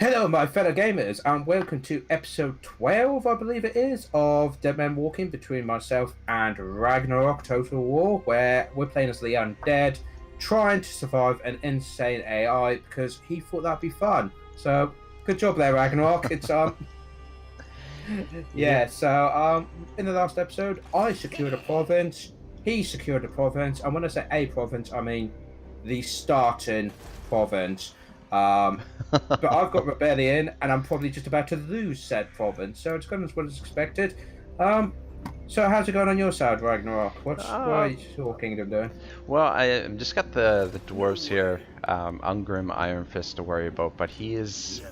Hello, my fellow gamers, and welcome to episode 12, I believe it is, of Dead Men Walking between myself and Ragnarok Total War, where we're playing as the undead, trying to survive an insane AI because he thought that'd be fun. So, good job there, Ragnarok. Yep. In the last episode, I secured a province, he secured a province, and when I say a province, I mean the starting province. Um, but I've got rebellion, and I'm probably just about to lose said province, so it's gone as well as expected. Um, so how's it going on your side, Ragnarok? What is your kingdom doing? Well, I just got the dwarves here, Ungrim Iron Fist to worry about, but he is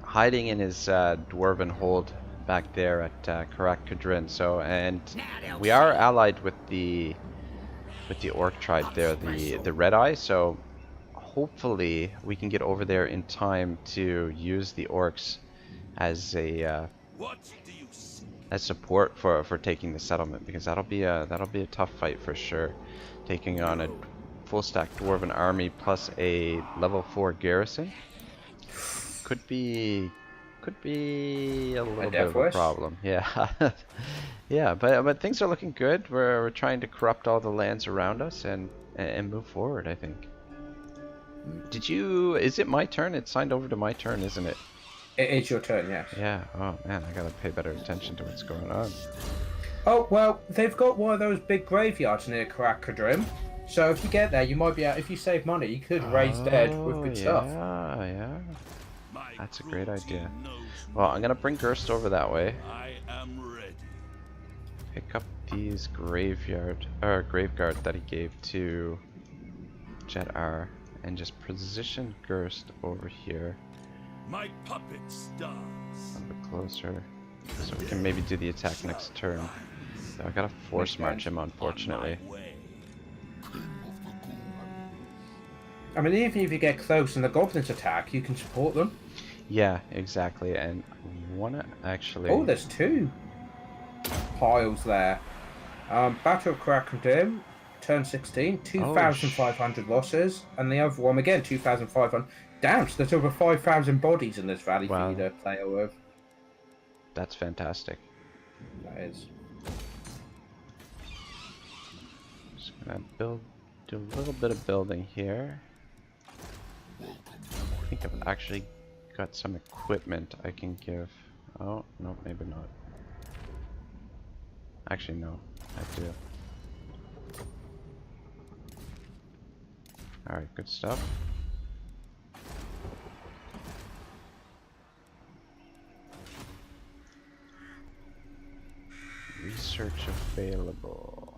hiding in his dwarven hold back there at Karak. So, and we are allied with the orc tribe there, the Red Eye. So, hopefully we can get over there in time to use the orcs as a as support for taking the settlement, because that'll be a tough fight for sure. Taking on a full stack dwarven army plus a level 4 garrison could be a A little bit death of a wish? problem. Yeah. Yeah, but things are looking good. We're trying to corrupt all the lands around us and move forward, I think. Is it my turn? It's signed over to my turn, isn't it? It is your turn, yes. Yeah. Oh man, I gotta pay better attention to what's going on. Oh, well, they've got one of those big graveyards near Karakadrim. So if you get there, you might be able, if you save money, you could raise dead with Oh, good stuff. yeah, yeah. That's a great idea. Well, I'm gonna bring Ghorst over that way. Pick up these graveguard that he gave to Jet R, and just position Ghorst over here. My puppet starts. A bit closer, so we can maybe do the attack next turn. So I gotta force march him, unfortunately. I mean, even if you get close and the goblins attack, you can support them. Yeah, exactly. And wanna actually. Oh, there's two piles there. Battle of Karakum, turn 16, 2,500 losses, and the other one again, 2,500. Damn, so there's over 5,000 bodies in this valley for you to play with. That's fantastic. That is. Just gonna do a little bit of building here. I think I've actually got some equipment I can give. Oh, no, maybe not. Actually, no, I do. Alright, good stuff. Research available.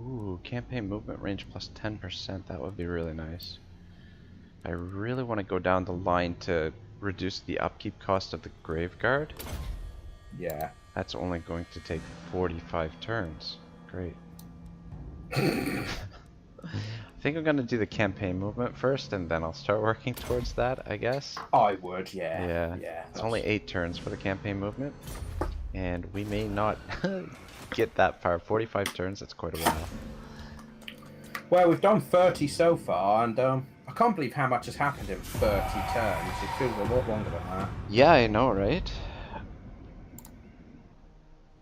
Ooh, campaign movement range plus 10%. That would be really nice. I really want to go down the line to reduce the upkeep cost of the Graveguard. Yeah. That's only going to take 45 turns. Great. I think I'm gonna do the campaign movement first, and then I'll start working towards that, I guess. I would, yeah. Yeah. Yeah. It's only 8 turns for the campaign movement, and we may not get that far. 45 turns, that's quite a while. Well, we've done 30 so far, and I can't believe how much has happened in 30 turns. It feels a lot longer than that. Yeah, I know, right?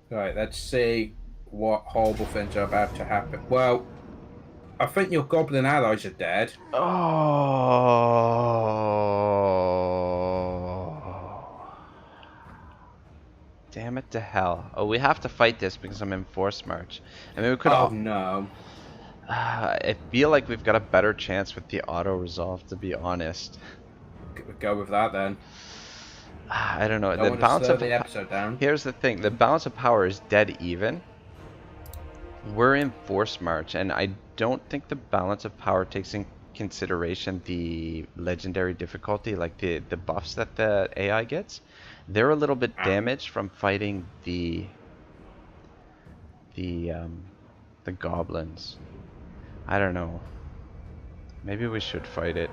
Right, let's see what horrible things are about to happen. Well, I think your goblin allies are dead. Oh. Damn it to hell. Oh, we have to fight this because I'm in force march. I mean, we could Oh no. I feel like we've got a better chance with the auto resolve, to be honest. Go with that then. I don't know. Don't want to slow the episode down. Here's the thing: the balance of power is dead even. We're in force march, and I don't think the balance of power takes in consideration the legendary difficulty, like the buffs that the AI gets. They're a little bit damaged from fighting the goblins. I don't know. Maybe we should fight it.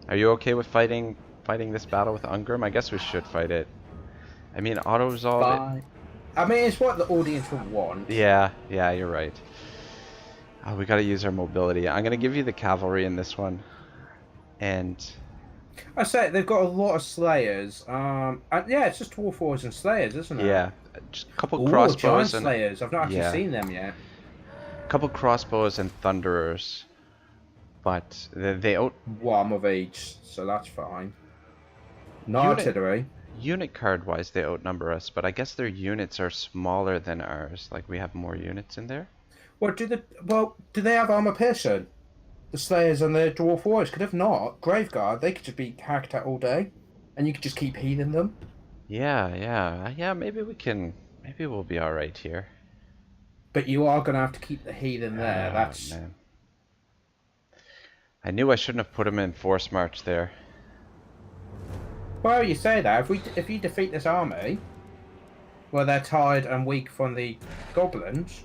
Are you okay with fighting this battle with Ungrim? I guess we should fight it. I mean, auto resolve it. I mean, it's what the audience would want. Yeah, you're right. Oh, we gotta use our mobility. I'm gonna give you the cavalry in this one. And I say they've got a lot of slayers. And yeah, it's just dwarf warriors and slayers, isn't it? yeah, just a couple Oh, giant crossbows and slayers. I've not actually yeah, seen them yet. couple crossbows and thunderers. But they out One of each, so that's fine. No unit artillery. unit card wise they outnumber us, but I guess their units are smaller than ours. Like we have more units in there. Do they have armor piercing? The slayers and the dwarf warriors. Could if not, Graveguard, they could just be hacked at all day, and you could just keep healing them. Yeah. Maybe we'll be all right here. But you are gonna have to keep the healing there. Oh, That's man. I knew I shouldn't have put him in force march there. well, you say that. If you defeat this army, well, they're tired and weak from the goblins.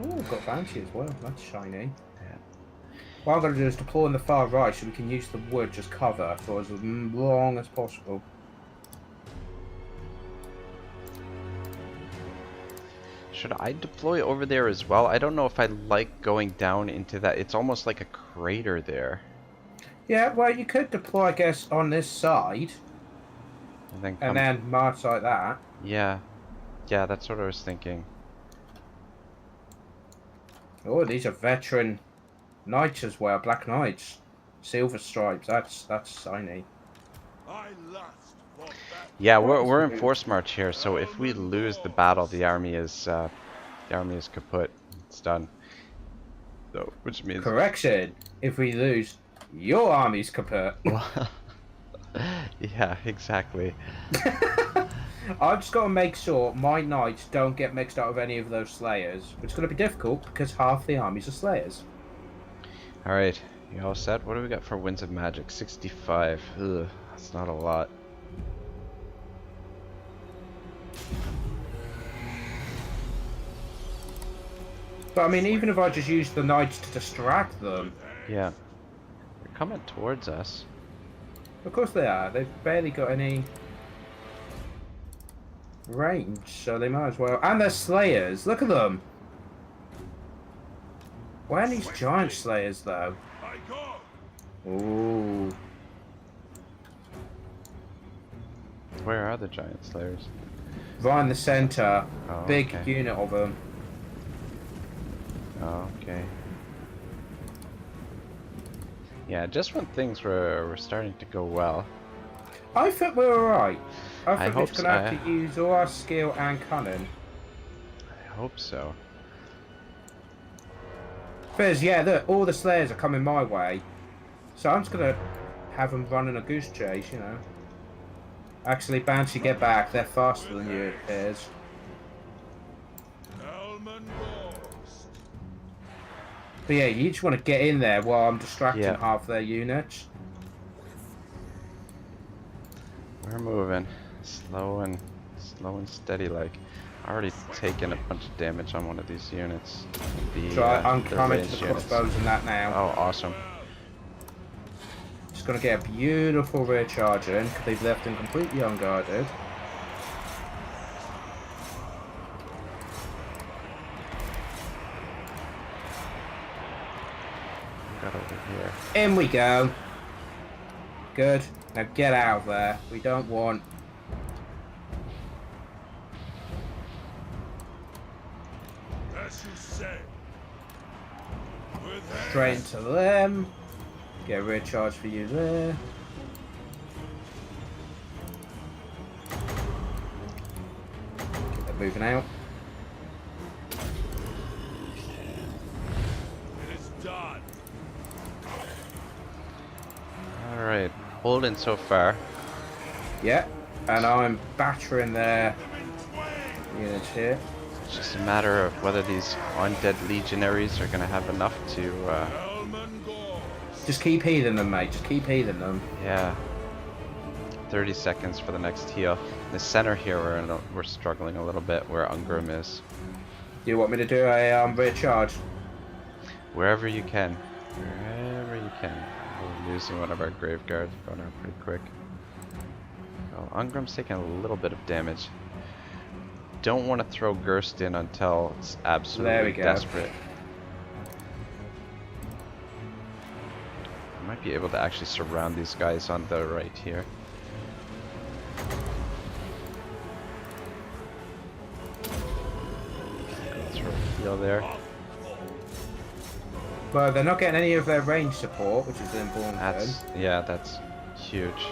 Oh, got bounty as well. That's shiny. What I'm going to do is deploy on the far right so we can use the wood as cover for as long as possible. Should I deploy over there as well? I don't know if I like going down into that. It's almost like a crater there. Yeah, well, you could deploy, I guess, on this side And then and then march like that. Yeah, that's what I was thinking. Oh, these are veteran knights as well, black knights, silver stripes. That's shiny. I lust for battle. Yeah, we're in force march here, so if we lose the battle, the army is kaput. It's done. So, which means Correction: if we lose, your army's kaput. yeah, exactly. I've just got to make sure my knights don't get mixed up with any of those slayers, which is going to be difficult because half the armies are slayers. All right, you all set? What do we got for winds of magic? 65. Ugh, that's not a lot. But I mean, even if I just use the knights to distract them, Yeah, they're coming towards us. of course they are. They've barely got any range, so they might as well. And they're slayers. Look at them. Where are these giant slayers, though? I go. Ooh. Where are the giant slayers? Right in the center. Oh, Big okay. unit of them. Oh, okay. Yeah, just when things were starting to go well. I think we're alright. I I think we're hope just going to so. have to use all our skill and cunning. I hope so. Because, yeah, look, all the slayers are coming my way. So I'm just going to have them running a goose chase, you know. Actually, Banshee, get back. They're faster than you, it appears. Helman Ghorst. But yeah, you just want to get in there while I'm distracting Yeah. half their units. We're moving. Slow and steady like. Already taken a bunch of damage on one of these units. I'm the coming to ranged the units. crossbows and that now. Oh, awesome. Just going to get a beautiful rear charge in, because they've left them completely unguarded. Got over here. In we go. Good. Now get out of there. We don't want... As you say. With straight haste. into them. Get a rear charge for you there. Get them moving out. It is done. Alright, holding so far. Yeah. And I'm battering their Them in twain. units here. It's just a matter of whether these undead legionaries are going to have enough to, Helman Ghorst. Just keep healing them, mate. Just keep healing them. yeah. 30 seconds for the next heal. In the center here, we're struggling a little bit where Ungrim is. Do you want me to do a rear charge? Wherever you can. Wherever you can. We're losing one of our grave guards, going out pretty quick. Oh, Ungrim's taking a little bit of damage. Don't want to throw Ghorst in until it's There absolutely we go. desperate. Might be able to actually surround these guys on the right here. Go through a heal there. Well, they're not getting any of their range support, which is an important thing. Yeah, that's huge.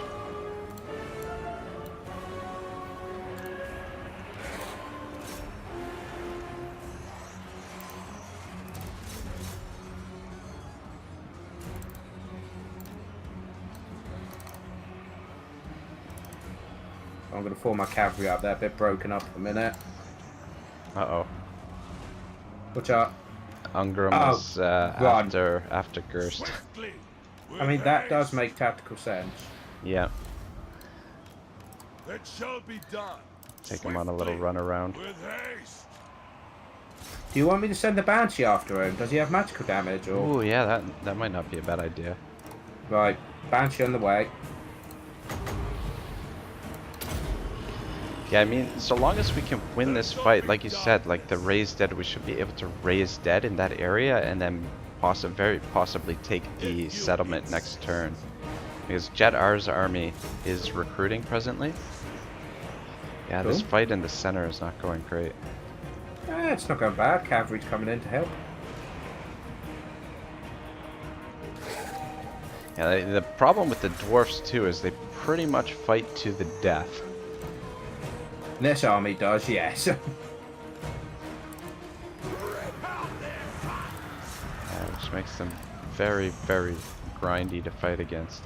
I'm going to form my cavalry up there, a bit broken up a minute. Uh-oh. Watch out. Ungrim is run. after Ghorst. Swiftly, with I mean, that does haste. make tactical sense. Yeah, It shall be done. take him on a little Swiftly, run around. With haste. Do you want me to send the Banshee after him? Does he have magical damage? Or Ooh, yeah, that might not be a bad idea. Right, Banshee on the way. Yeah, I mean, so long as we can win this fight, like you said, like the raise dead, we should be able to raise dead in that area and then very possibly take the settlement next turn. Because Jet R's army is recruiting presently. Yeah, this Cool. fight in the center is not going great. It's not going bad. Cavalry's coming in to help. Yeah, the problem with the dwarfs too is they pretty much fight to the death. This army does, yes. Which makes them very, very grindy to fight against.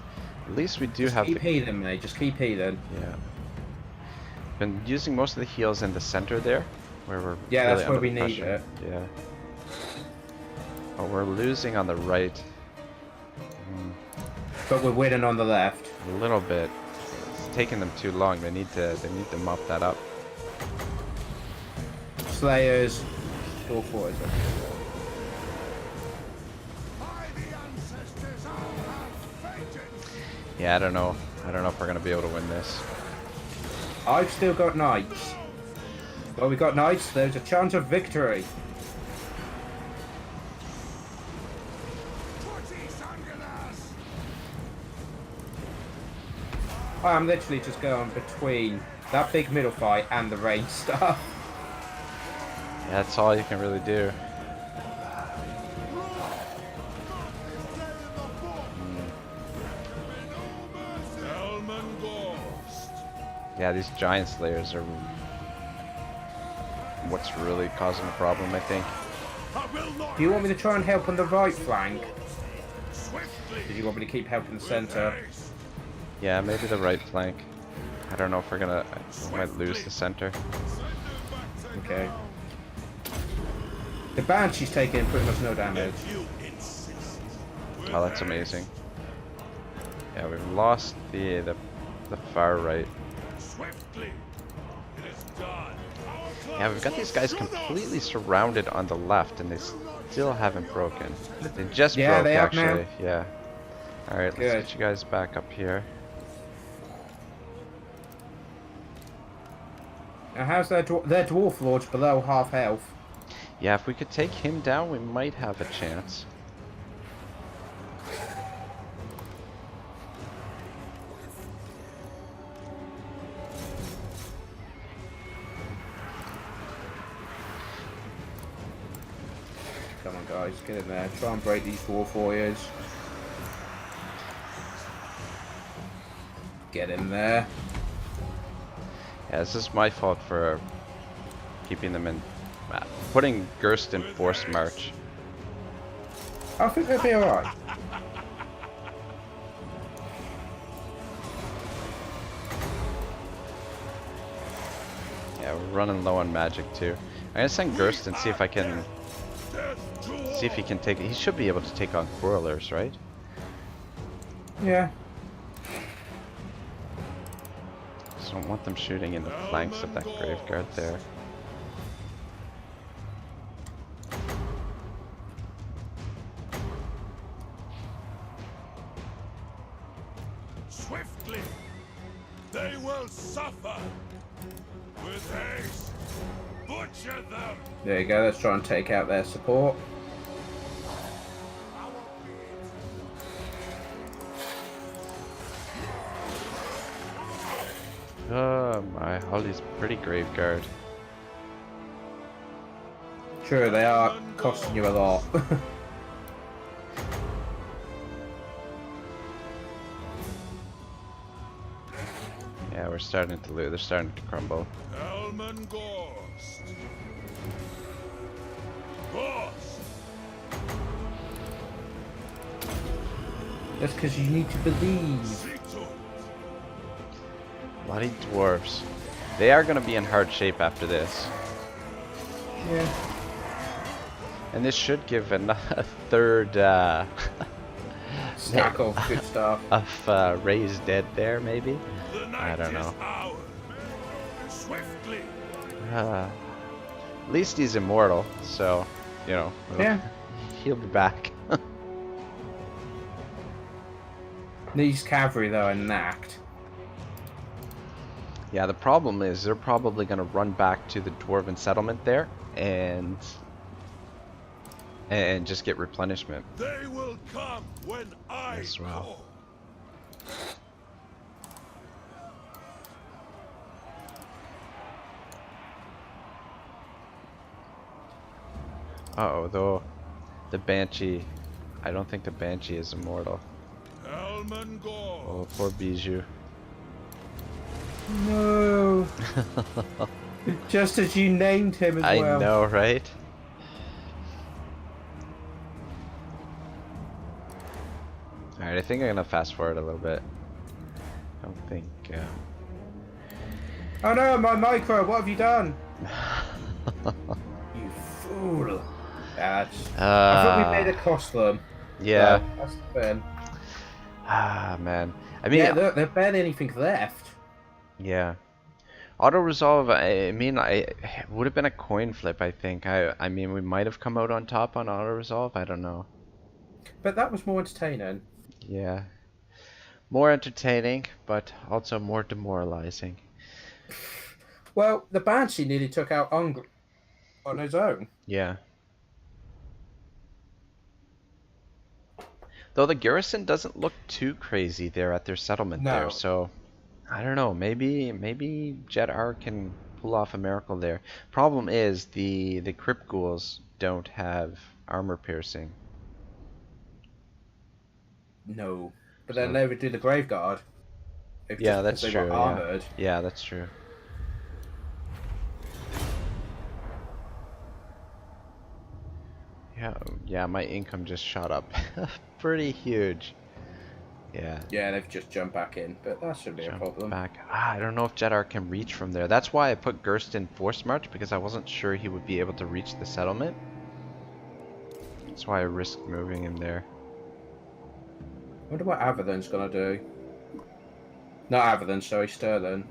At least we do Just have keep the... healing, mate. Just keep healing. Yeah. Been using most of the heals in the center there, where we're Yeah, really that's where under we need pressure. it. Yeah. Oh, we're losing on the right. But we're winning on the left. A little bit. It's taking them too long. They need to mop that up. Slayers. All fours. Yeah, I don't know. I don't know if we're gonna be able to win this. I've still got knights. Well, we got knights. There's a chance of victory. I'm literally just going between that big middle fight and the range stuff. Yeah, that's all you can really do. Helman Ghorst. Yeah, these giant slayers are what's really causing the problem, I think. I will not Do you want me to try and help on the right flank? swiftly. Or do you want me to keep helping the with centre? haste. Yeah, maybe the right flank. I don't know if we're gonna... We might lose the center. Okay. The Banshee's taking pretty much no damage. If you insist. With Oh, that's haste. amazing. Yeah, we've lost the far right. Swiftly. It is done. Yeah, we've got these guys completely surrounded on the left, and they still haven't broken. They just Yeah, broke, they have now. actually. Yeah. Alright, let's Good. get you guys back up here. Now, how's their Dwarf Lord's below half health? Yeah, if we could take him down, we might have a chance. Come on, guys, get in there. Try and break these Dwarf Warriors. Get in there. Yeah, this is my fault for keeping them in... putting Ghorst in forced march. I think they'll be alright. Yeah, we're running low on magic too. I'm gonna send Ghorst and see if I can... See if he can take... He should be able to take on Quarrelers, right? Yeah. Just don't want them shooting in the flanks of that graveguard there. Swiftly. They will suffer. With haste. Butcher them. There you go. Let's try and take out their support. my, Holly's pretty graveguard. True, they are costing you a lot. Yeah, we're starting to lose. They're starting to crumble. Helman Ghorst. Ghorst. That's because you need to believe. Siegzug. Bloody dwarves. They are going to be in hard shape after this. Yeah. And this should give a third Stack of good stuff. of raised dead there, maybe? The I night don't know. is ours. Swiftly. At least he's immortal, so, you know, Yeah. he'll be back. These cavalry though are knacked. Yeah, the problem is they're probably going to run back to the dwarven settlement there and just get replenishment. They will come when I As well. call. Uh-oh, though the Banshee, I don't think the Banshee is immortal. Helman Ghorst. Oh, poor Bijou. No. Just as you named him as I well. know, right? Alright, I think I'm gonna fast forward a little bit. I don't think... Oh no, my micro, what have you done? You fool. Yeah, I thought we made it cost them. yeah. So, that's the thing. Ah, man. I mean, Yeah, look, there's barely anything left. yeah. Auto resolve. I mean, it would have been a coin flip. I think. I mean, we might have come out on top on auto resolve. I don't know. But that was more entertaining. Yeah. More entertaining, but also more demoralizing. Well, the Banshee nearly took out Ungr on his own. Yeah. Though the garrison doesn't look too crazy there at their settlement No. there, so I don't know. Maybe Jet R can pull off a miracle there. Problem is the crypt ghouls don't have armor piercing. No. But So- then they would do the Grave Guard. Yeah, that's they true. were Yeah. armored. Yeah, that's true. Yeah, my income just shot up pretty huge. Yeah. Yeah, they've just jumped back in, but that shouldn't be a Jump problem. back. I don't know if Jedar can reach from there. That's why I put Ghorst in Force March, because I wasn't sure he would be able to reach the settlement. That's why I risked moving him there. Wonder what Avathan's gonna do. Not Avathan, sorry, Sterling.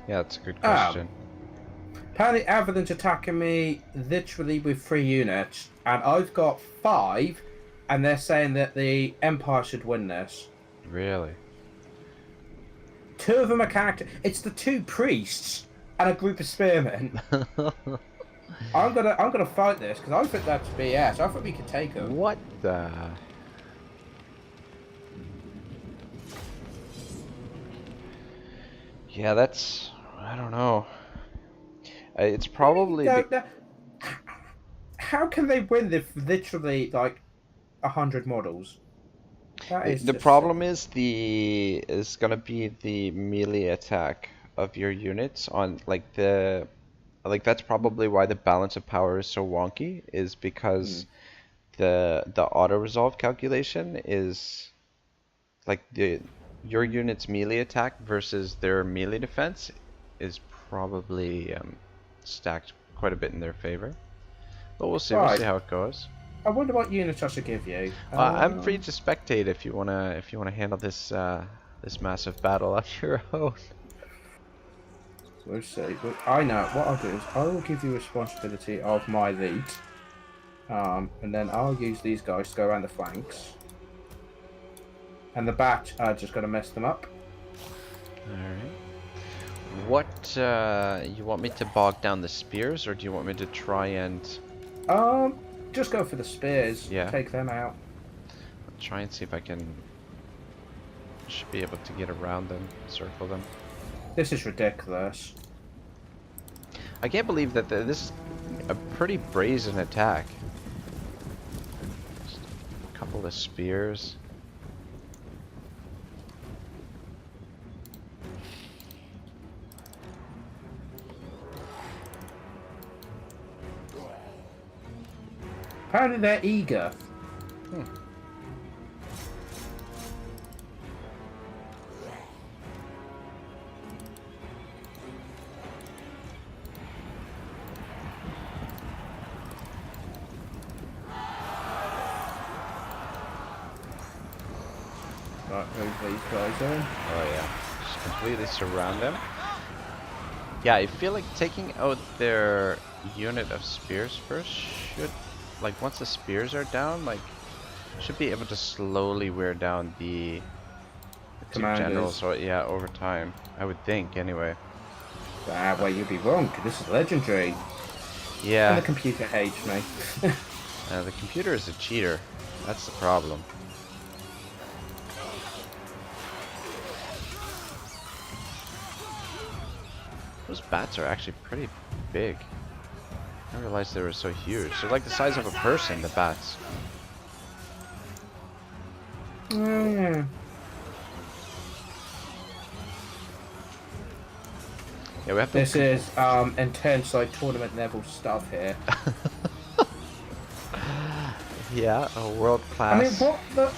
Yeah, that's a good question. Apparently Avathan's attacking me literally with 3 units, and I've got 5, and they're saying that the Empire should win this. Really? 2 of them are character. It's the 2 priests and a group of spearmen. I'm gonna fight this because I think that's BS. I think we can take them. What the? Yeah, that's... I don't know. It's probably... How can they win with literally like 100 models? That is The just problem is gonna be the melee attack of your units on that's probably why the balance of power is so wonky, is because the auto resolve calculation is like your unit's melee attack versus their melee defense is probably stacked quite a bit in their favor. But we'll see. We'll Right. see how it goes. I wonder what units I should give you. I'm free to spectate if you wanna handle this this massive battle on your own. We'll see. But I know what I'll do is I will give you responsibility of my lead, and then I'll use these guys to go around the flanks. And the bat are just going to mess them up. All right. What you want me to bog down the spears, or do you want me to try and Just go for the spears. Yeah. Take them out. try and see if I can Should be able to get around them, circle them. This is ridiculous. I can't believe that this is a pretty brazen attack. Just a couple of spears. Apparently they're eager. Right, move these guys in. Oh yeah, just completely surround them. Yeah, I feel like taking out their unit of spears first should, like once the spears are down, like should be able to slowly wear down the two Commanders. generals. Or yeah, over time, I would think anyway. Ah, well, you'd be wrong, 'cause this is legendary. And Yeah, the computer hates me. the computer is a cheater. That's the problem. Those bats are actually pretty big. I didn't realize they were so huge. They're like the size of a person, the bats. Yeah. Yeah, we have to. This is intense, like tournament level stuff here. Yeah, a world I class. mean, what the?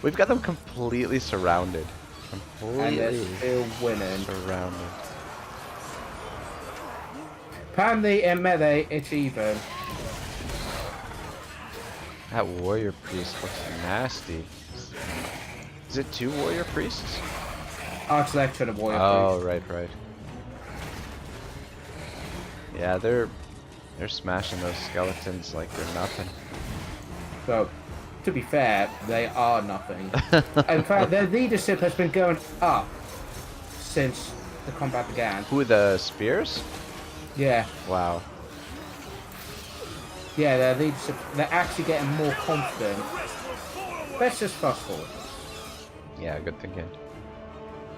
We've got them completely surrounded. And they're Completely still winning. surrounded. Apparently in melee, it's even. That warrior priest looks nasty. Is it 2 warrior priests? Architecture and a warrior Oh, priest. right. Yeah, they're smashing those skeletons like they're nothing. So, to be fair, they are nothing. In fact, their leadership has been going up since the combat began. Who, the spears? Yeah, Wow. yeah, their leadership, they're actually getting more confident. Let's just fast forward. Yeah, good thinking.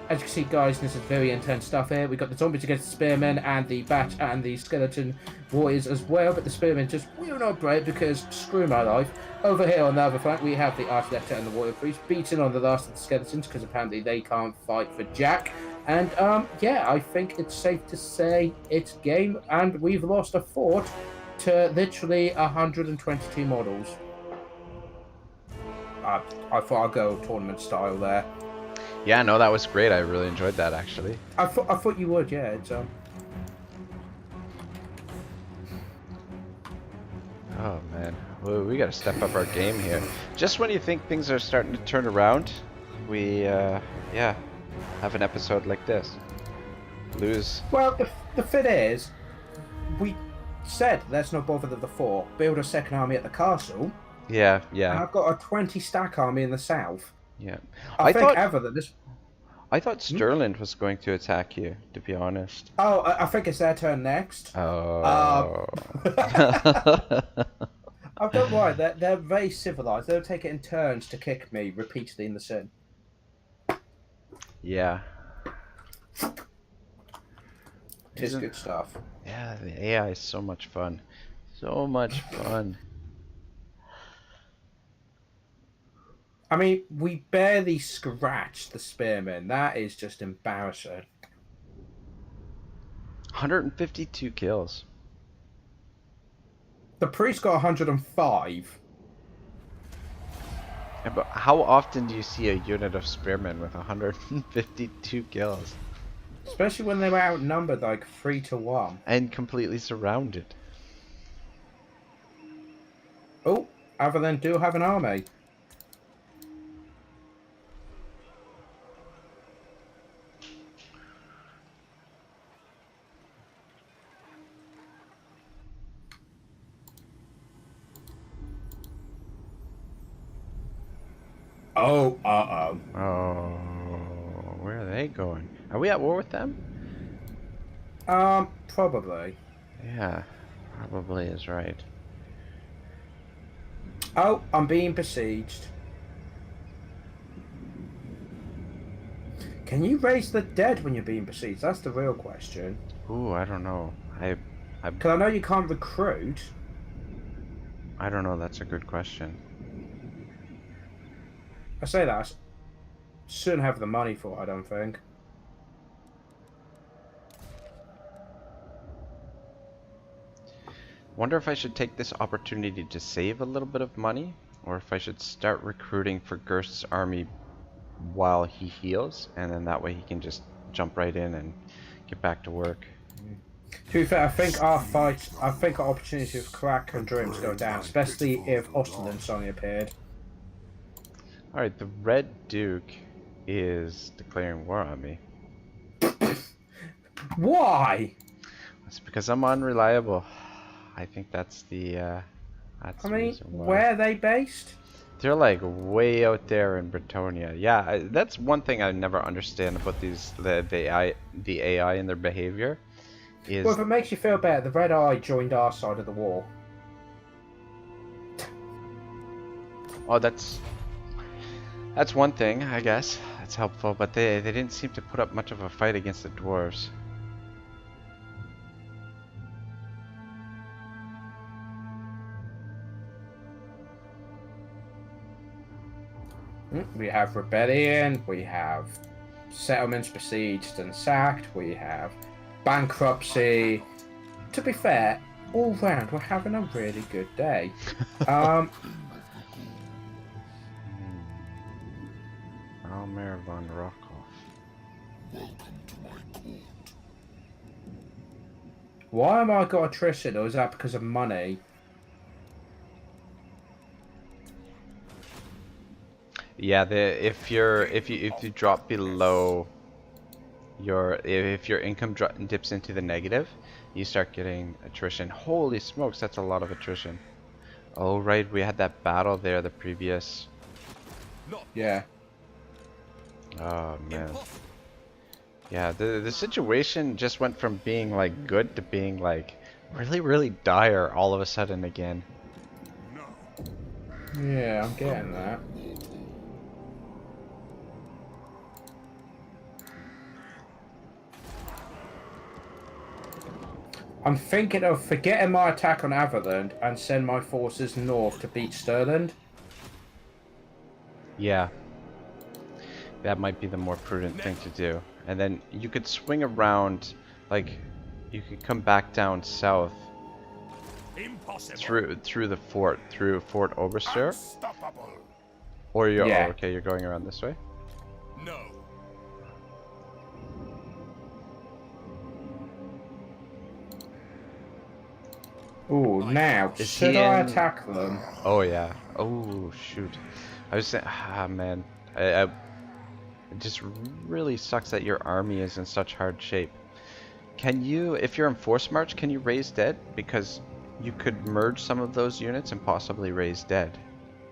As you can see, guys, this is very intense stuff here. We've got the zombies against the spearmen and the bat and the skeleton warriors as well, but the spearmen just will not break because screw my life. Over here on the other front, we have the architect and the warrior priest beating on the last of the skeletons because apparently they can't fight for jack. And yeah, I think it's safe to say it's game, and we've lost a fort to literally 122 models. I thought I'd go tournament style there. Yeah, no, that was great. I really enjoyed that, actually. I thought you would, yeah. It's Oh, man. Well, we gotta step up our game here. Just when you think things are starting to turn around, we, yeah, have an episode like this. Lose. Well, the thing is, we said let's not bother with the fort. Build a second army at the castle. Yeah, And yeah, I've got a 20 stack army in the south. yeah. I think thought ever that this. I thought Stirland was going to attack you, to be honest. Oh, I think it's their turn next. Oh. I've got right. They're very civilized. They'll take it in turns to kick me repeatedly in the sin. Yeah. It is Isn't- good stuff. Yeah, the AI is so much fun. So much fun. I mean, we barely scratched the spearmen. That is just embarrassing. 152 kills. The priest got 105. Yeah, but how often do you see a unit of spearmen with 152 kills? Especially when they were outnumbered like 3-1. And completely surrounded. Oh, Avalon do have an army. Oh, uh-oh. Oh, where are they going? Are we at war with them? Probably. Yeah, probably is right. Oh, I'm being besieged. Can you raise the dead when you're being besieged? That's the real question. Ooh, I don't know. Because I know you can't recruit. I don't know. That's a good question. I say that. I shouldn't have the money for it, I don't think. Wonder if I should take this opportunity to save a little bit of money, or if I should start recruiting for Ghorst's army while he heals, and then that way he can just jump right in and get back to work. To be fair, I think our opportunity with Crack and Dreams go down, especially if Osterlin suddenly appeared. Alright, the Red Duke is declaring war on me. Why? It's because I'm unreliable. I think that's the I mean, reason why. where are they based? They're like way out there in Bretonia. Yeah, that's one thing I never understand about the AI and their behavior. Is Well, if it makes you feel better, the Red Eye joined our side of the war. oh, that's one thing, I guess. That's helpful, but they didn't seem to put up much of a fight against the dwarves. We have rebellion, we have settlements besieged and sacked, we have bankruptcy. To be fair, all round we're having a really good day. Almer von Rockhoff. Why am I got attrition, or is that because of money? Yeah, if you drop below if your income dips into the negative, you start getting attrition. Holy smokes, that's a lot of attrition. Oh right, we had that battle there the previous. Yeah. Oh man. Yeah, the situation just went from being like good to being like really dire all of a sudden again. Yeah, I'm getting that. I'm thinking of forgetting my attack on Averland and send my forces north to beat Stirland. Yeah. That might be the more prudent thing to do. And then you could swing around, like, you could come back down south through the fort, through Fort Oberster. Or you're, Yeah. oh, okay, you're going around this way? No. Ooh, now, Is should he I in- attack them? Oh yeah. Oh shoot. I was saying, man, it just really sucks that your army is in such hard shape. Can you, if you're in force march, can you raise dead? Because you could merge some of those units and possibly raise dead.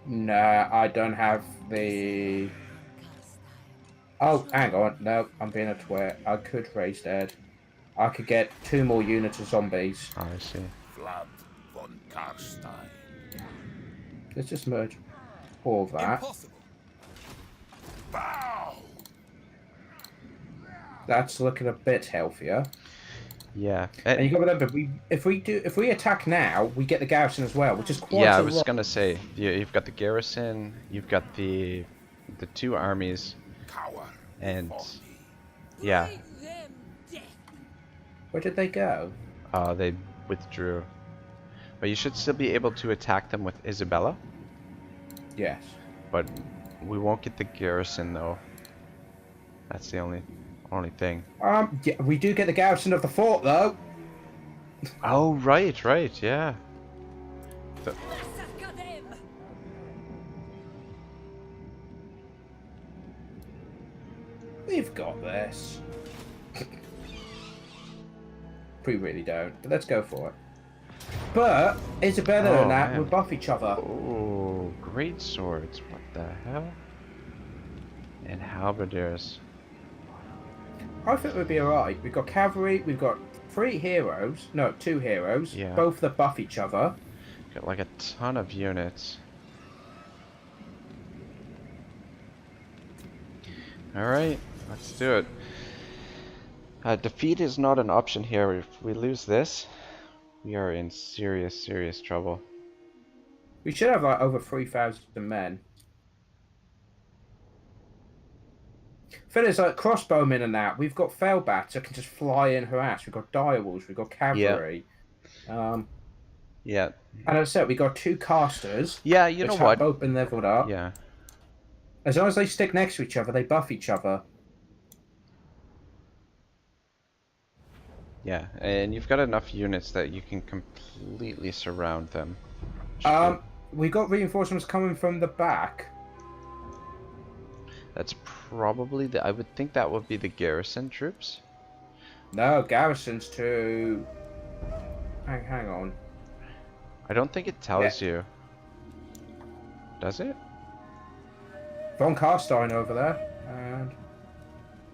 No, I don't have the... Oh, hang on. No, I'm being a twit. I could raise dead. I could get 2 more units of zombies. Oh, I see. Vlad von Carstein. Let's just merge all of that. Impossible. Bow. That's looking a bit healthier. Yeah. And you got to remember, if we attack now, we get the garrison as well, which is quite Yeah, I a was lot. gonna say, you've got the garrison, you've got the 2 armies, Coward. and yeah, Where did they go? they withdrew. But you should still be able to attack them with Isabella, Yes. but we won't get the garrison though. That's the only thing. Yeah, we do get the garrison of the fort though. Oh, right, yeah. We've got this. We really don't, but let's go for it. But Isabella Oh, and that man. would buff each other. Oh, great swords. What the hell? And halberdiers. I think we'd be alright. We've got cavalry, we've got 3 heroes. No, 2 heroes. Yeah. Both that buff each other. Got like a ton of units. Alright. Let's do it. Defeat is not an option here. If we lose this, we are in serious, serious trouble. We should have like over 3,000 men. Thing is, like crossbowmen and that, we've got failbats that can just fly in harass. We've got direwolves, we've got cavalry. Yeah. And as I said, we got 2 casters. Yeah, you know which what? have both been leveled up. Yeah. As long as they stick next to each other, they buff each other. Yeah, and you've got enough units that you can completely surround them. We got reinforcements coming from the back. That's probably the. I would think that would be the garrison troops. No, garrisons to... Hang on. I don't think it tells you. Does it? Von Carstein over there. And...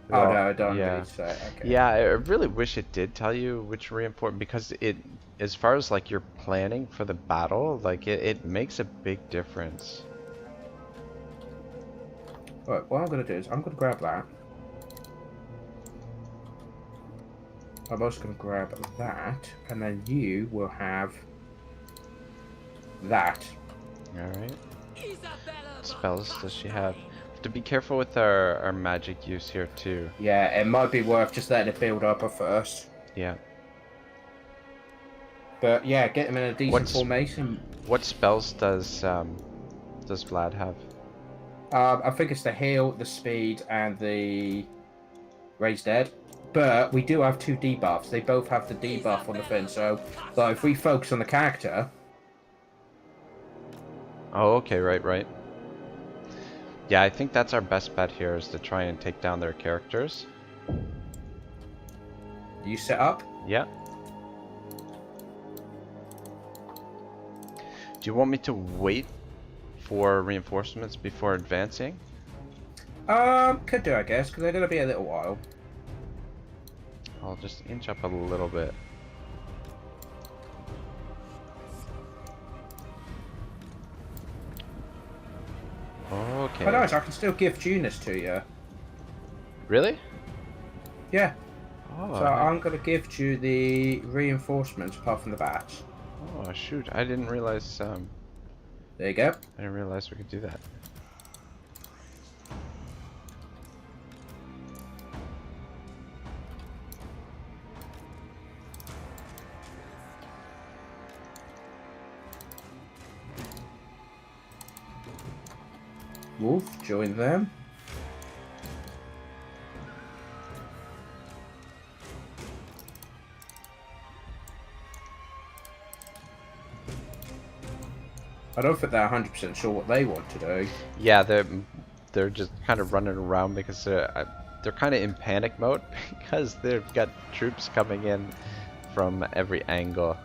Well, oh no, I don't yeah. need to say. Okay. Yeah, I really wish it did tell you which reinforcement, because it, as far as like your planning for the battle, like it makes a big difference. Right, what I'm going to do is I'm going to grab that. I'm also going to grab that, and then you will have that. Alright. Spells does she have? To be careful with our magic use here too. Yeah, it might be worth just letting it build up at first. Yeah. But yeah, get them in a decent formation. What spells does Vlad have? I think it's the heal, the speed, and the raise dead. But we do have 2 debuffs. They both have the debuff on the thing. So, like, if we focus on the character. Oh, okay, right. Yeah, I think that's our best bet here, is to try and take down their characters. You set up? Yeah. Do you want me to wait for reinforcements before advancing? Could do, I guess, because they're going to be a little while. I'll just inch up a little bit. Okay. Oh, nice, I can still gift units to you. Really? Yeah. Oh, So I'm going to gift you the reinforcements apart from the bats. oh shoot, I didn't realize There you go. I didn't realize we could do that. Wolf, join them. I don't think they're 100% sure what they want to do. Yeah, they're just kind of running around because they're kind of in panic mode because they've got troops coming in from every angle.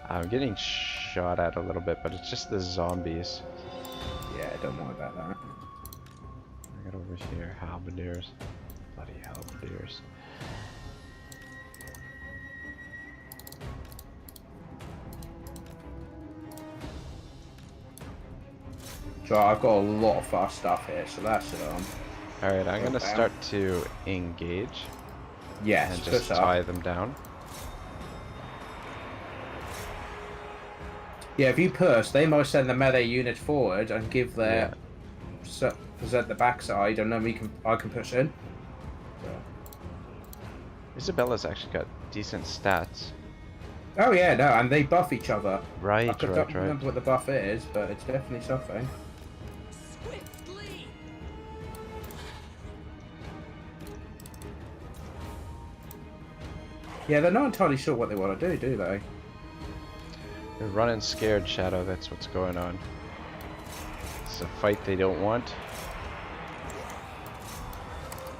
I'm getting shot at a little bit, but it's just the zombies. Yeah, don't worry about that. I got over here, halberdiers. Bloody halberdiers. So I've got a lot of fast stuff here, so that's Alright, I'm gonna down. start to engage yes, and just tie them down. Yeah, if you push, they might send the melee unit forward and give their present the backside, and then I can push in. Isabella's actually got decent stats. Oh yeah, no, and they buff each other. Right, I don't right. remember what the buff is, but it's definitely something. Yeah, they're not entirely sure what they want to do they? They're running scared, Shadow, that's what's going on. It's a fight they don't want.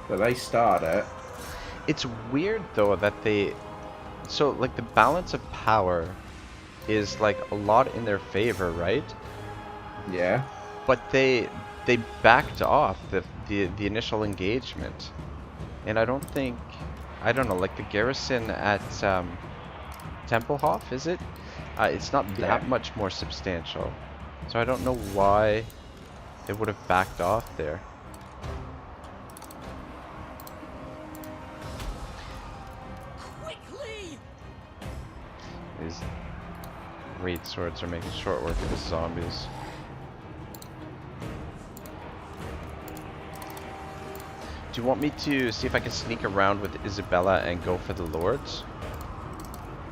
But they start it. It's weird though that they... So like the balance of power is like a lot in their favor, right? Yeah. But they backed off the initial engagement. And I don't think... I don't know, like the garrison at Tempelhof, is it? It's not that much more substantial. So I don't know why they would have backed off there. great swords are making short work of the zombies. Do you want me to see if I can sneak around with Isabella and go for the lords?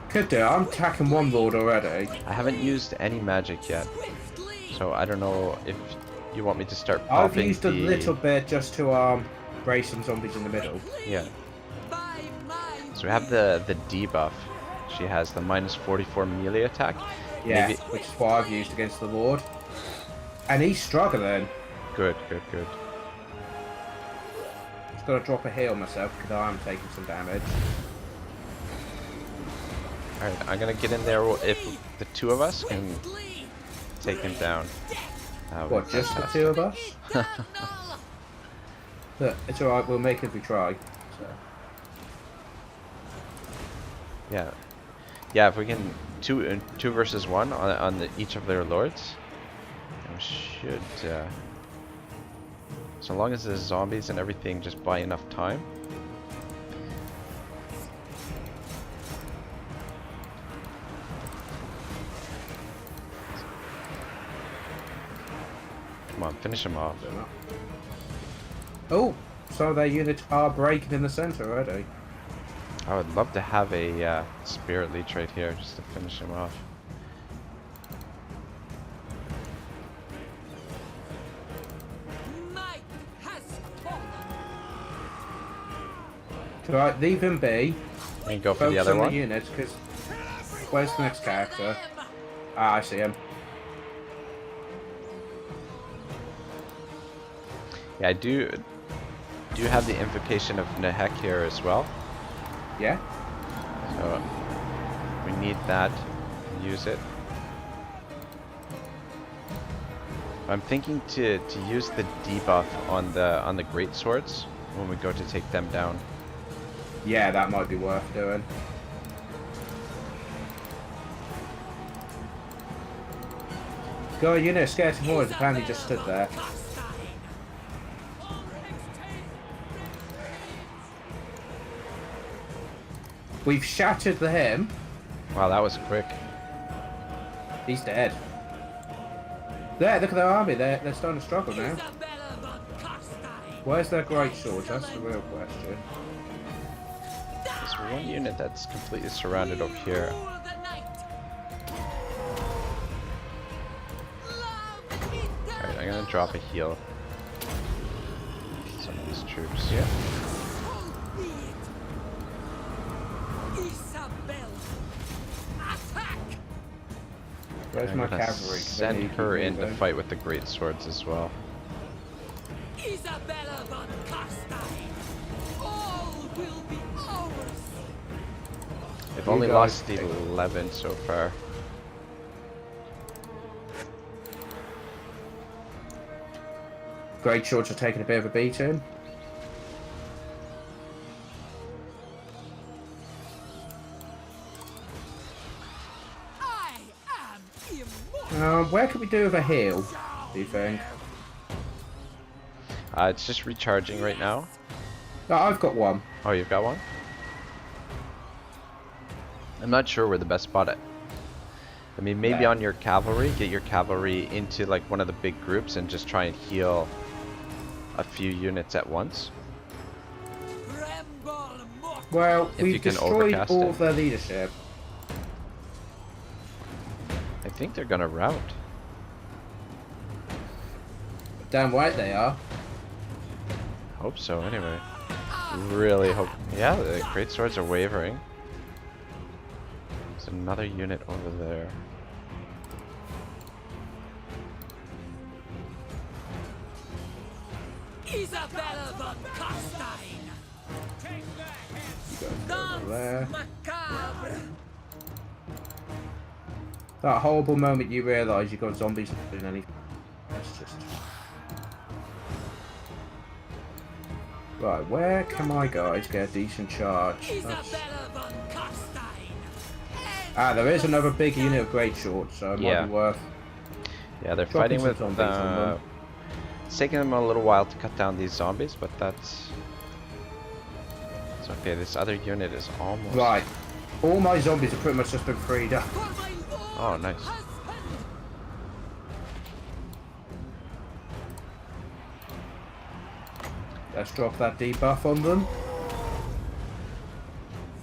Could do. I'm attacking one lord already. I haven't used any magic yet, so I don't know if you want me to start I've popping used a little bit just to brace some zombies in the middle. Yeah. So we have the debuff. She has the minus 44 melee attack. Yeah, Maybe... which is what I've used against the lord. And he's struggling. Good, good, good. Just gotta drop a heal myself because I'm taking some damage. Alright, I'm gonna get in there if the two of us can take him down. What, just the two of us? Look, it's alright, we'll make it if we try. So. Yeah. Yeah, if we can two versus one on each of their lords, we should. So long as the zombies and everything just buy enough time. Come on, finish him off. Oh, some of their units are breaking in the center already. I would love to have a spirit leech right here just to finish him off. Right, leave him be. And go for Focus the other on one. the units, because where's the next character? Ah, I see him. Yeah, I do have the invocation of Nehek here as well. Yeah. So we need that. Use it. I'm thinking to use the debuff on the great swords when we go to take them down. Yeah, that might be worth doing. Go, unit, scared some more. Apparently just stood there. We've shattered the him. Wow, that was quick. He's dead. There, look at their army. They're starting to struggle now. Where's their great swords? That's the real question. There's one unit that's completely surrounded over here. Alright, I'm gonna drop a heal. Some of these troops. Yeah. Where's my gonna cavalry? send her in to fight with the great swords as well. Isabella von Carstein. All will be ours. They've You only guys lost take- 11 so far. Great swords are taking a bit of a beating. I am immortal. Where could we do with a heal, do you think? It's just recharging right now. Oh, I've got one. Oh, you've got one? I'm not sure where the best spot at. I mean, maybe Yeah. on your cavalry, get your cavalry into like one of the big groups and just try and heal a few units at once. Well, If you we've can destroyed overcast all it. of their leadership. I think they're gonna rout. Damn right they are. Hope so, anyway. Really hope. Yeah, the great swords are wavering. There's another unit over there. Isabella von Carstein. Over there. Macabre. That horrible moment you realise you've got zombies not doing anything. That's just... Right, where can my guys get a decent charge? That's... Isabella von Carstein. Ah, there is another big unit of great swords, so it might Yeah. be worth... Yeah, they're dropping fighting some with. zombies on them. It's taking them a little while to cut down these zombies, but that's. It's okay. This other unit is almost. Right. All my zombies have pretty much just been freed up. For my lord. Oh, nice. Let's drop that debuff on them.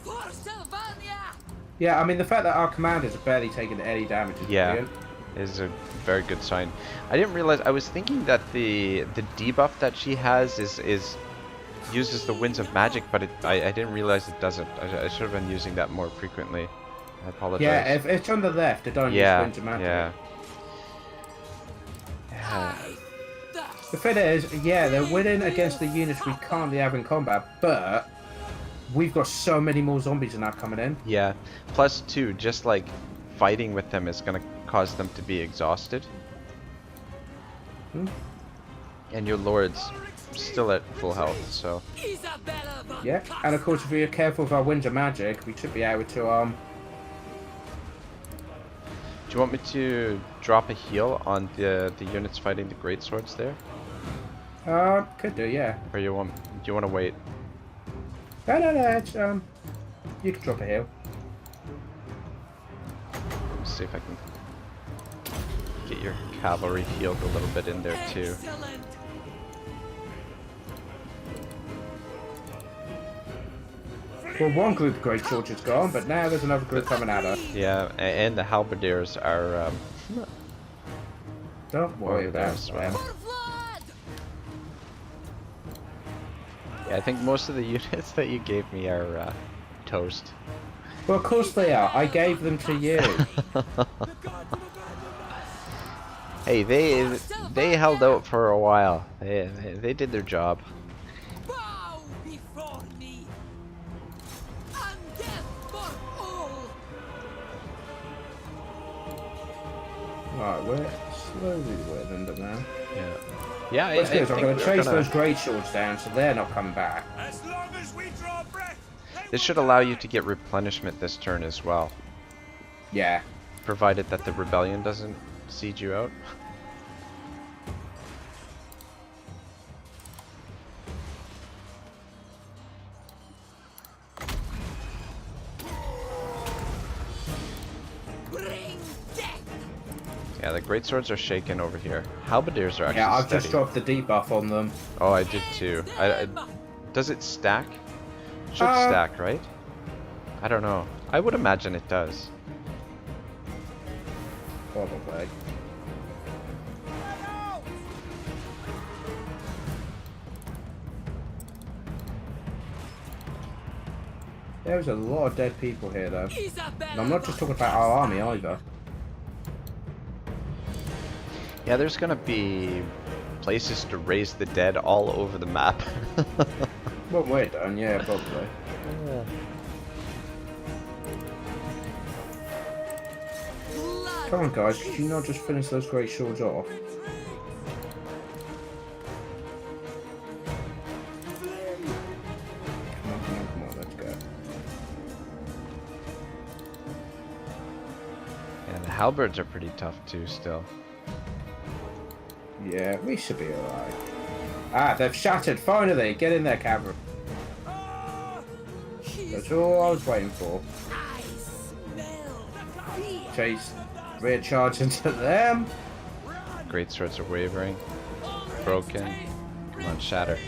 For Sylvania! Yeah, I mean, the fact that our commanders are barely taking any damage is Yeah, brilliant. is a very good sign. I didn't realize. I was thinking that the debuff that she has is uses the winds of magic, but I didn't realize it doesn't. I should have been using that more frequently. I apologize. Yeah, if it's on the left, it don't use winds of magic. yeah. The thing is, yeah, they're winning against the units we currently have in combat, but we've got so many more zombies now coming in. Yeah. Plus, too, just like fighting with them is gonna cause them to be exhausted. Hmm? And your lord's still at full health, so. Isabella von Yeah, and of course, if we're careful with our winds of magic, we should be able to Do you want me to drop a heal on the units fighting the great swords there, could do, yeah. or do you want to wait? No, it's, you can drop a heal. Let's see if I can get your cavalry healed a little bit in there too. Excellent! Well, one group of great soldiers gone, but now there's another group coming at us. Yeah, and the halberdiers are. Don't worry Over there about as well. them. For Vlad! Yeah, I think most of the units that you gave me are toast. Well, of course they are. I gave them to you. Hey, they held out for a while. They did their job. Bow before me! And death for all! Right, we're slowly winning them now. Yeah. Yeah, What's good is I'm going to we're chase gonna- those great swords down so they're not coming back. As long as we draw breath, This should allow you to get replenishment this turn as well, Yeah. provided that the rebellion doesn't siege you out. Bring death! Yeah, the great swords are shaken over here. Halberdiers are actually Yeah, I've steady. just dropped the debuff on them. Oh, I did too. Does it stack? It should Uh, stack, right? I don't know. I would imagine it does. Probably. There's a lot of dead people here, though. Isabella And I'm not just von talking about our army Carstein. either. Yeah, there's gonna be places to raise the dead all over the map. When we're done, yeah, probably. Blood Come on, guys, could you not just finish those great swords off? Come on, let's go. Yeah, the halberds are pretty tough too still. Yeah, we should be alright. Ah, they've shattered, finally! Get in there, cavalry. That's all I was waiting for. I smell fear! Chase, rear charge into them. Great swords are wavering. Broken. Come on, shatter.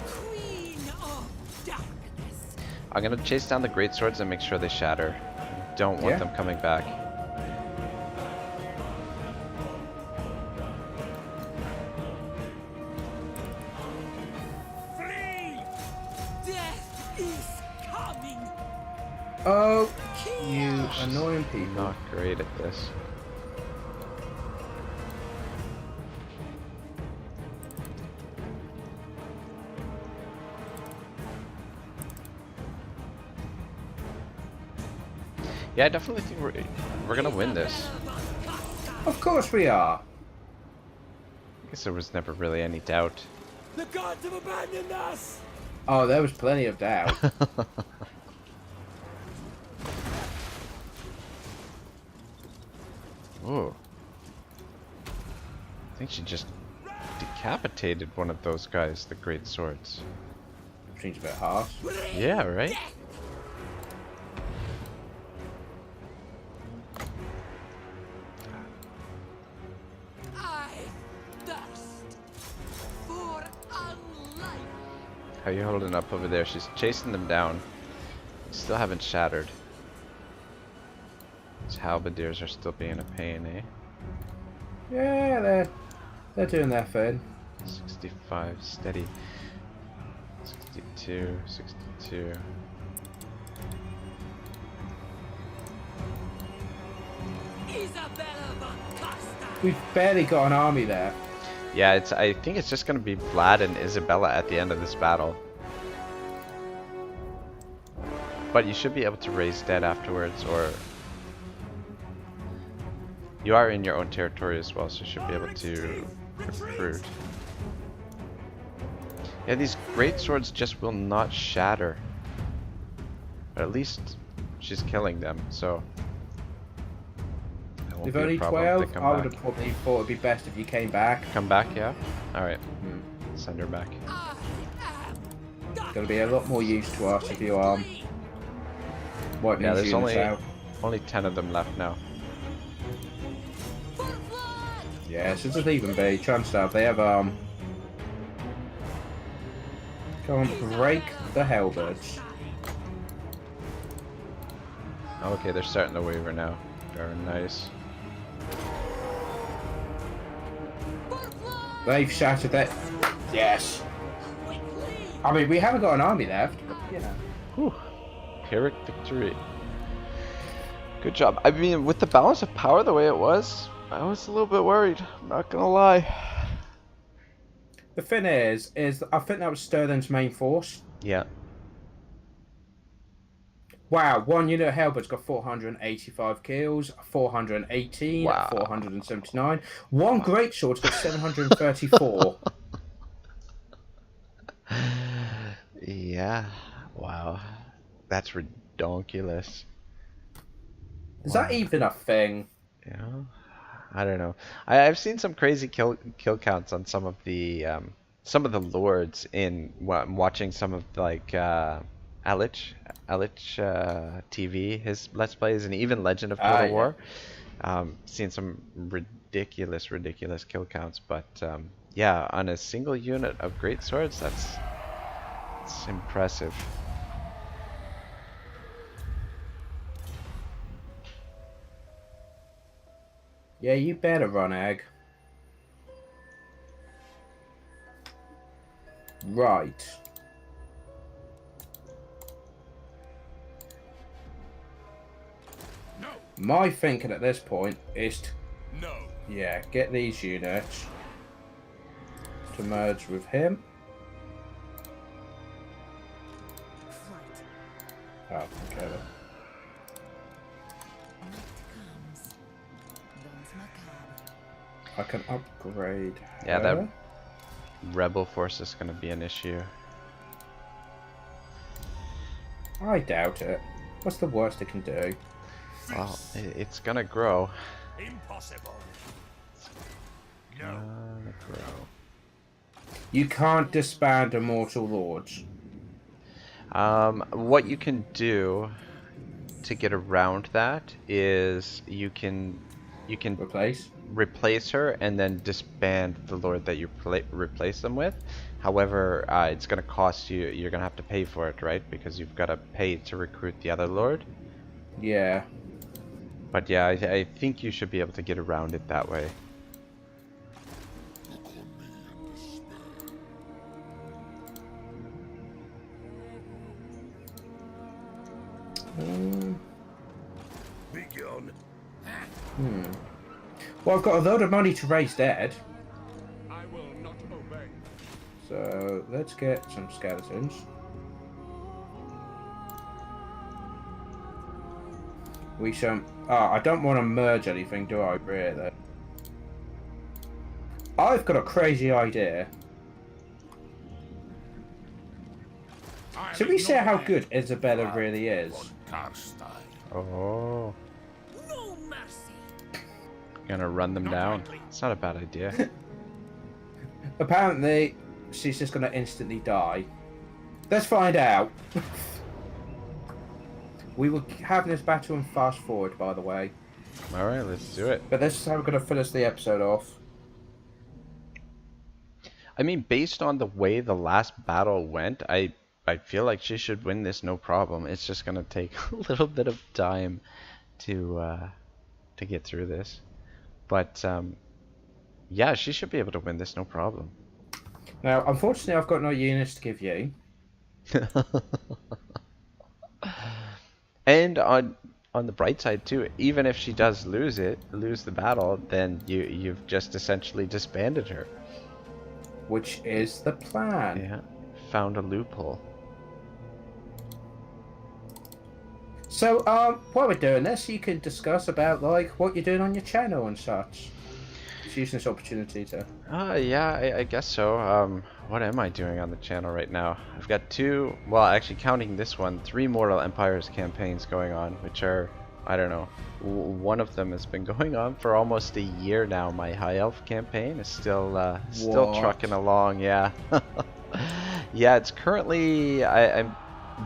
Queen of darkness! I'm gonna chase down the great swords and make sure they shatter. Don't want Yeah. them coming back. flee! Death is coming! Oh, you annoying people. Not great at this. Yeah, I definitely think we're gonna win this. Of course we are. I guess there was never really any doubt. The gods have abandoned us! Oh, there was plenty of doubt. Ooh. I think she just decapitated one of those guys, the great swords. Seems a bit harsh. Yeah, right? How you holding up over there? She's chasing them down. Still haven't shattered. These halberdiers are still being a pain, eh? Yeah, they're doing their thing. 65, steady. 62, 62. Isabella von Carstein. We've barely got an army there. Yeah, I think it's just gonna be Vlad and Isabella at the end of this battle. But you should be able to raise dead afterwards, or you are in your own territory as well, so you should be able to recruit. Yeah, these great swords just will not shatter. But at least she's killing them, so it won't If be a only problem if 12, they come I would back. have probably thought it'd be best if you came back. Come back, yeah? Alright. Hmm. Send her back. I am Gonna be a lot more use to us if you wipe Yeah, these there's units out. only 10 of them left now. for Vlad. Yeah, so just even be. Chance stuff. They have Go on, break the halberds. Okay, they're starting to waver now. Very nice. For Vlad. They've shattered that. Yes. Quickly. I mean, we haven't got an army left, but you know. Whew. Pyrrhic victory. Good job. I mean, with the balance of power the way it was, I was a little bit worried. I'm not gonna lie. The thing is I think that was Sterling's main force. Yeah. Wow, one unit of halberds got 485 kills, 418, Wow. 479. One greatsword's got 734. Yeah. Wow. That's redonkulous. Is that even a thing? Yeah. I don't know. I've seen some crazy kill counts on some of the lords in watching some of like Alich TV, his Let's Plays, and even Legend of Total Yeah. War. Seen some ridiculous kill counts, but yeah, on a single unit of great swords, that's impressive. Yeah, you better run, Egg. Right. No. My thinking at this point is to, No. yeah, get these units to merge with him. Oh, okay. then. I can upgrade. Yeah, her. that rebel force is going to be an issue. I doubt it. What's the worst it can do? Well, it's going to grow. Impossible. No. Gonna grow. You can't disband Immortal Lords. What you can do to get around that is you can Replace? her and then disband the lord that you replace them with. However, it's going to cost you. You're going to have to pay for it, right? Because you've got to pay to recruit the other lord. Yeah. But yeah, I think you should be able to get around it that way. Begone. Well, I've got a load of money to raise dead. I will not obey. So let's get some skeletons. We shall. Ah, I don't want to merge anything, do I? Really? I've got a crazy idea. Should we say how good Isabella really is? Von Carstein. Oh, No mercy. gonna run them Not down. likely. It's not a bad idea. Apparently, she's just gonna instantly die. Let's find out. We were having this battle in fast forward, by the way. All right, let's do it. But this is how we're gonna finish the episode off. I mean, based on the way the last battle went, I feel like she should win this no problem. It's just gonna take a little bit of time to get through this. But yeah, she should be able to win this no problem. Now, unfortunately, I've got no units to give you. And on the bright side too, even if she does lose the battle, then you've just essentially disbanded her. Which is the plan. Yeah, found a loophole. So, while we're doing this, you can discuss about, like, what you're doing on your channel and such. Just using this opportunity to... Yeah, I guess so. What am I doing on the channel right now? I've got two, well, actually counting this one, 3 Mortal Empires campaigns going on, which are, I don't know, one of them has been going on for almost a year now. My High Elf campaign is still What? trucking along, yeah. Yeah, it's currently, I'm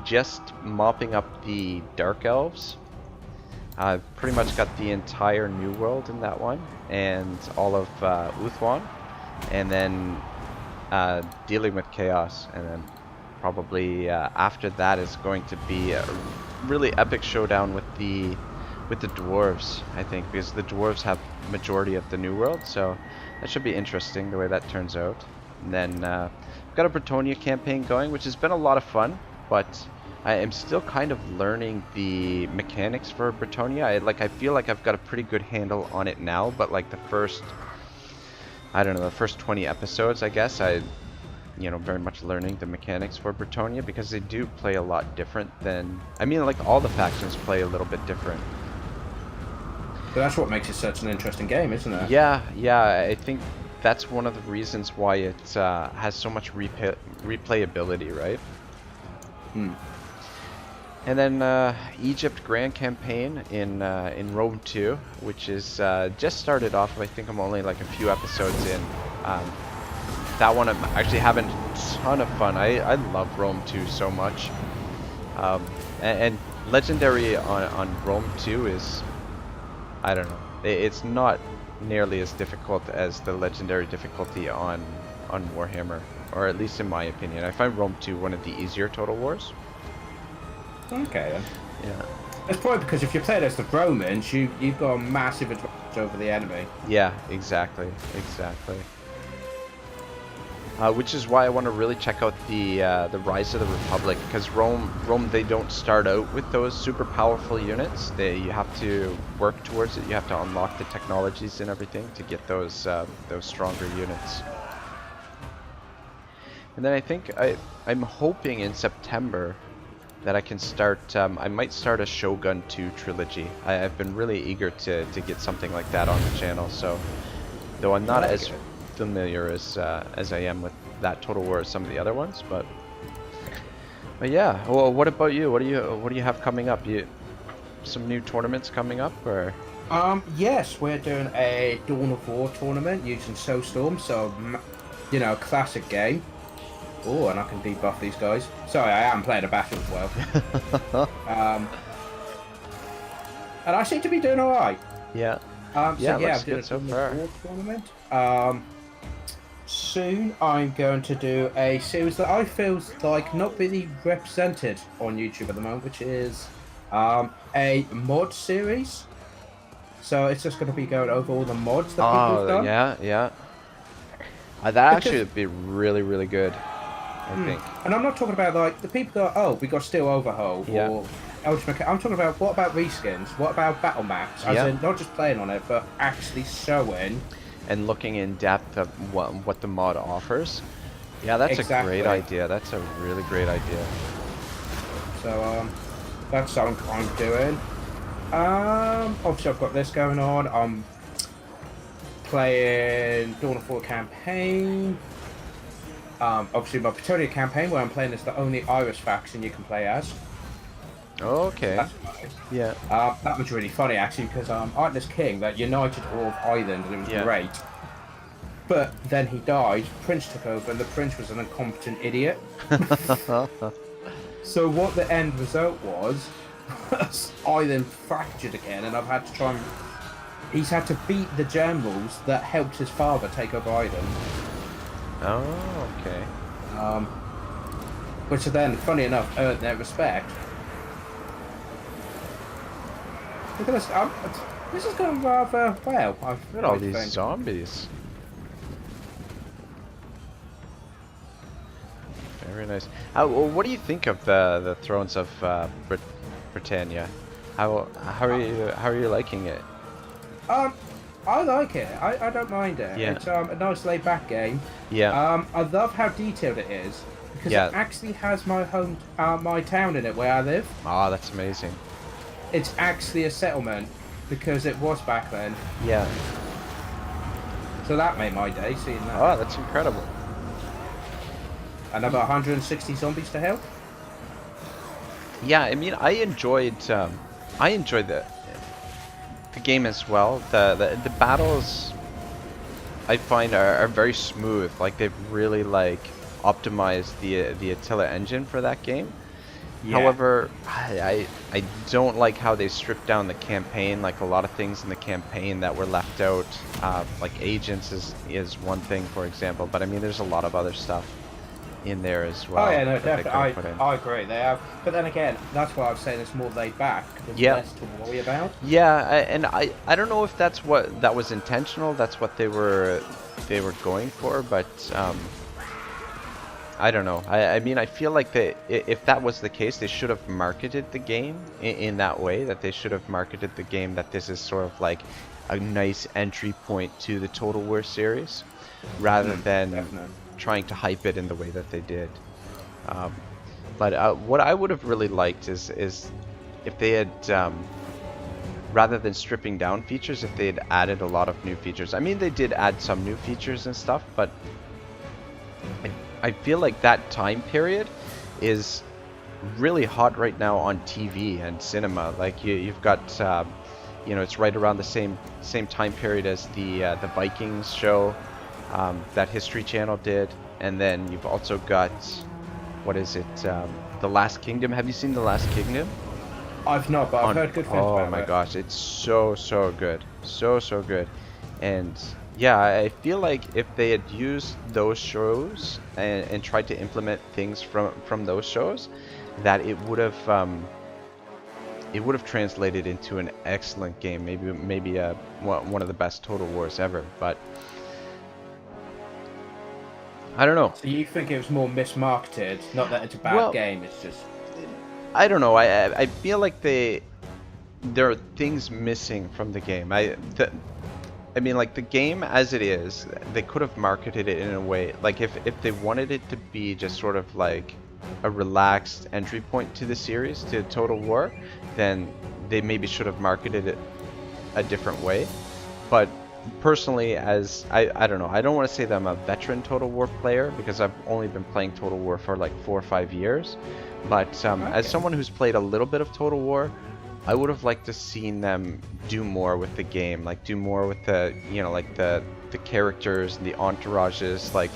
just mopping up the Dark Elves. I've pretty much got the entire New World in that one, and all of Uthwan, and then dealing with Chaos, and then probably after that is going to be a really epic showdown with the dwarves, I think, because the dwarves have majority of the New World, so that should be interesting the way that turns out. And then I've got a Bretonnia campaign going, which has been a lot of fun, but I am still kind of learning the mechanics for Bretonnia. I feel like I've got a pretty good handle on it now, but like the first 20 episodes, I guess, very much learning the mechanics for Bretonnia, because they do play a lot different than, I mean, like all the factions play a little bit different. But that's what makes it such an interesting game, isn't it? Yeah, I think that's one of the reasons why it has so much replayability, right? Hmm. And then Egypt Grand Campaign in Rome 2, which is just started off. I think I'm only like a few episodes in. That one I'm actually having a ton of fun. I love Rome 2 so much. And Legendary on Rome 2 is, I don't know, it's not nearly as difficult as the Legendary difficulty on Warhammer, or at least in my opinion. I find Rome 2 one of the easier Total Wars. Okay, then. Yeah. It's probably because if you played as the Romans, you've got a massive advantage over the enemy. Yeah, exactly. Which is why I want to really check out the Rise of the Republic, because Rome they don't start out with those super powerful units. You have to work towards it. You have to unlock the technologies and everything to get those stronger units. And then I think I'm hoping in September that I can start, I might start a Shogun 2 trilogy. I've been really eager to get something like that on the channel, so though I'm not as familiar as I am with that Total War as some of the other ones, but yeah. Well, what about you? What do you have coming up? Some new tournaments coming up, or? Yes, we're doing a Dawn of War tournament using Soulstorm, so classic game. Oh, and I can debuff these guys. Sorry, I am playing a battle as well. And I seem to be doing alright. Yeah. I'm doing good a so Dawn far. of War tournament. Soon I'm going to do a series that I feel like not really represented on YouTube at the moment, which is a mod series. So it's just going to be going over all the mods that people have done. Yeah. That actually would be really, really good, I think. And I'm not talking about like the people that we got Steel Overhaul or Ultimate. I'm talking about what about reskins? What about battle maps? As in not just playing on it, but actually showing and looking in depth of what the mod offers. Yeah, that's a great idea. That's a really great idea. So that's something I'm doing. Obviously I've got this going on. I'm playing Dawn of War campaign. Obviously my Bretonnia campaign, where I'm playing as the only Irish faction you can play as. Okay. That's nice. Yeah. That was really funny actually, because I had this king that united all of Ireland and it was great. But then he died, Prince took over, and the Prince was an incompetent idiot. So what the end result was Ireland fractured again, and I've had to try and... He's had to beat the generals that helped his father take over Ireland. Oh, okay. Which then, funny enough, earned their respect. Look at this. This is going rather well. Look at all these zombies. Very nice. Well, what do you think of the Thrones of Britannia? How are you liking it? I like it. I don't mind it. Yeah. It's a nice laid back game. Yeah. I love how detailed it is because Yeah. it actually has my my town in it where I live. Ah, that's amazing. It's actually a settlement because it was back then. Yeah. So that made my day seeing that. Oh, that's incredible. Another 160 zombies to help. Yeah, I mean, I enjoyed the game as well. The battles I find are very smooth. Like they've really like optimized the Attila engine for that game. Yeah. However, I don't like how they stripped down the campaign. Like a lot of things in the campaign that were left out. Like agents is one thing, for example. But I mean, there's a lot of other stuff in there as well. Oh yeah, no, that they definitely. could've put in. I agree. They have, but then again, that's why I was saying it's more laid back. There's Yeah. less to worry about. Yeah, and I don't know if that was intentional. That's what they were going for, but I don't know. I mean, I feel like if that was the case, they should have marketed the game in that way. That they should have marketed the game that this is sort of like a nice entry point to the Total War series, rather than Definitely. trying to hype it in the way that they did. But what I would have really liked is if they had, rather than stripping down features, if they had added a lot of new features. I mean, they did add some new features and stuff, but I feel like that time period is really hot right now on TV and cinema. Like you've got, you know, it's right around the same time period as the Vikings show that History Channel did, and then you've also got, what is it, The Last Kingdom. Have you seen The Last Kingdom? I've not, but I've heard good things about it. Oh my gosh, it's so good, so good. And yeah, I feel like if they had used those shows and tried to implement things from those shows, that it would have translated into an excellent game. Maybe one of the best Total Wars ever. But I don't know. So you think it was more mismarketed? Not that it's a bad game. It's just. I don't know. I feel like there are things missing from the game. I mean, like the game as it is, they could have marketed it in a way, like if they wanted it to be just sort of like a relaxed entry point to the series, to Total War, then they maybe should have marketed it a different way. But personally, as I don't know, I don't want to say that I'm a veteran Total War player because I've only been playing Total War for like 4 or 5 years. But as someone who's played a little bit of Total War, I would have liked to seen them do more with the game, like do more with the, you know, like the characters and the entourages, like,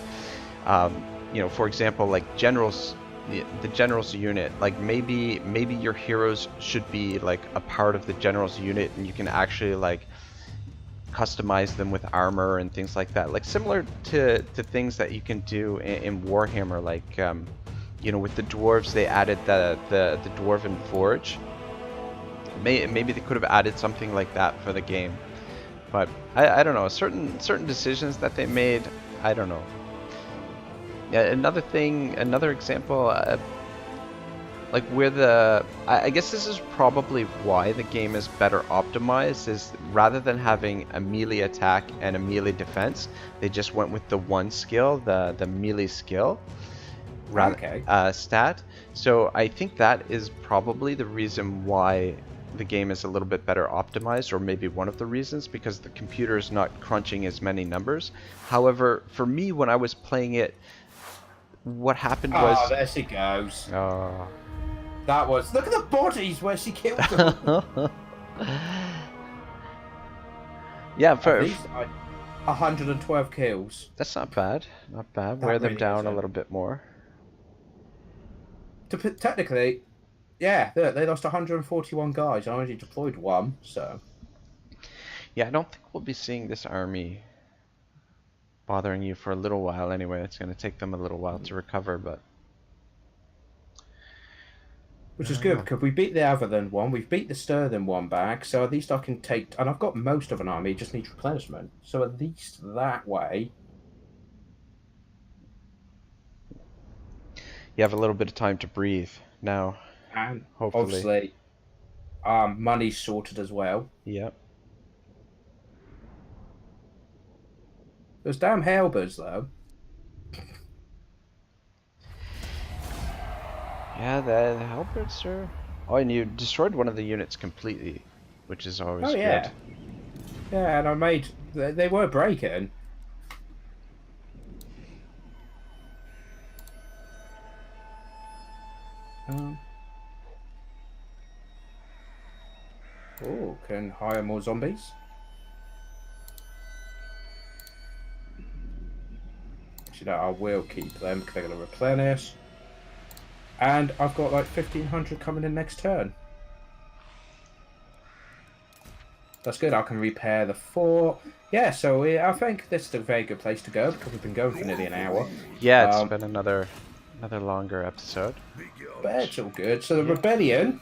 you know, for example, like the general's unit, like maybe your heroes should be like a part of the general's unit, and you can actually like customize them with armor and things like that, like similar to things that you can do in Warhammer, like you know, with the dwarves they added the dwarven forge. Maybe they could have added something like that for the game, but I don't know, certain decisions that they made, I don't know. Yeah, another example, like where I guess this is probably why the game is better optimized, is rather than having a melee attack and a melee defense, they just went with the one skill, the melee skill stat. So I think that is probably the reason why the game is a little bit better optimized, or maybe one of the reasons, because the computer is not crunching as many numbers. However, for me, when I was playing it, what happened was... Oh, there she goes. Oh. That was... Look at the bodies where she killed them. Yeah, for... At least 112 kills. That's not bad. Not bad. Wear them really down isn't. a little bit more. Technically, yeah, they lost 141 guys. I only deployed one, so... Yeah, I don't think we'll be seeing this army bothering you for a little while anyway. It's going to take them a little while to recover, but Which is good because we beat the Avathan one, we've beat the Stirling one back, so at least I can take. And I've got most of an army, it just needs replenishment. So at least that way. you have a little bit of time to breathe now. And Hopefully. obviously, money's sorted as well. Yep. Those damn halberds, though. Yeah, the halberds are... Oh, and you destroyed one of the units completely, which is always Oh, yeah. good. Yeah, and I made. They were breaking. Oh, can hire more zombies. Actually, no, I will keep them because they're going to replenish. And I've got like 1,500 coming in next turn. That's good. I can repair the fort. Yeah, so I think this is a very good place to go because we've been going for nearly an hour. Yeah, it's been another longer episode. But it's all good. So the rebellion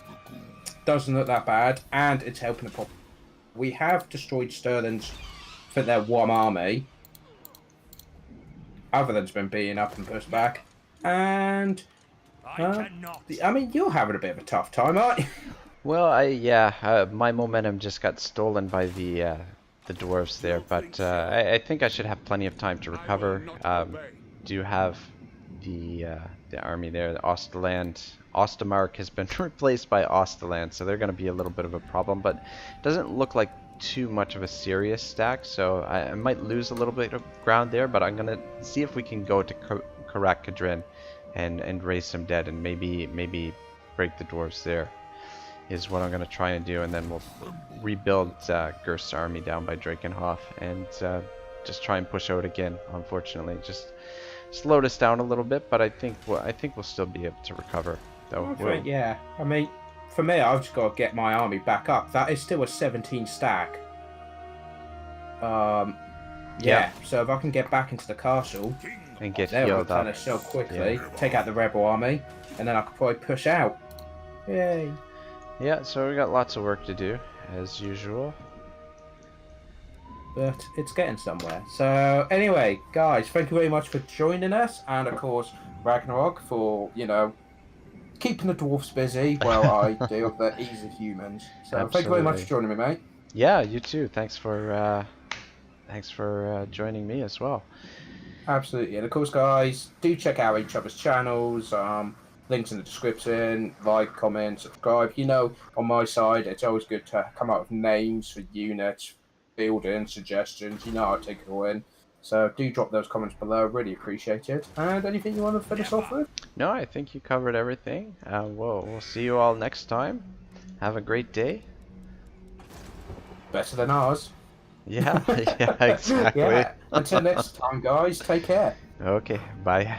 doesn't look that bad, and it's helping the problem. We have destroyed Stirling's for their one army. Avathan's been beaten up and pushed back, and I mean, you're having a bit of a tough time, aren't you? Well, my momentum just got stolen by the dwarves there, but I think I should have plenty of time to recover. Do have the army there, the Osterland. Ostermark has been replaced by Osterland, so they're going to be a little bit of a problem, but it doesn't look like too much of a serious stack, so I might lose a little bit of ground there, but I'm going to see if we can go to Karak and raise some dead and maybe break the dwarves there is what I'm going to try and do, and then we'll rebuild Ghorst's army down by Drakenhof and just try and push out again. Unfortunately, just slowed us down a little bit, but I think we'll still be able to recover. Though. Yeah, I mean, for me, I've just got to get my army back up. That is still a 17 stack. Yeah. So if I can get back into the castle and get they'll healed up replenish so quickly, take out the rebel army, and then I could probably push out. Yay! Yeah, so we got lots of work to do as usual. But it's getting somewhere. So anyway, guys, thank you very much for joining us, and of course Ragnarok for keeping the dwarfs busy while I deal with the easy humans. So thank you very much for joining me, mate. Yeah, you too. Thanks for joining me as well. Absolutely, and of course, guys, do check out each other's channels. Links in the description. Like, comment, subscribe. On my side, it's always good to come up with names for units, building suggestions. I take it all in. So do drop those comments below. Really appreciate it. And anything you want to finish off with? No, I think you covered everything. We'll see you all next time. Have a great day. Better than ours. Yeah, yeah, exactly. Yeah. Until next time, guys. Take care. Okay, bye.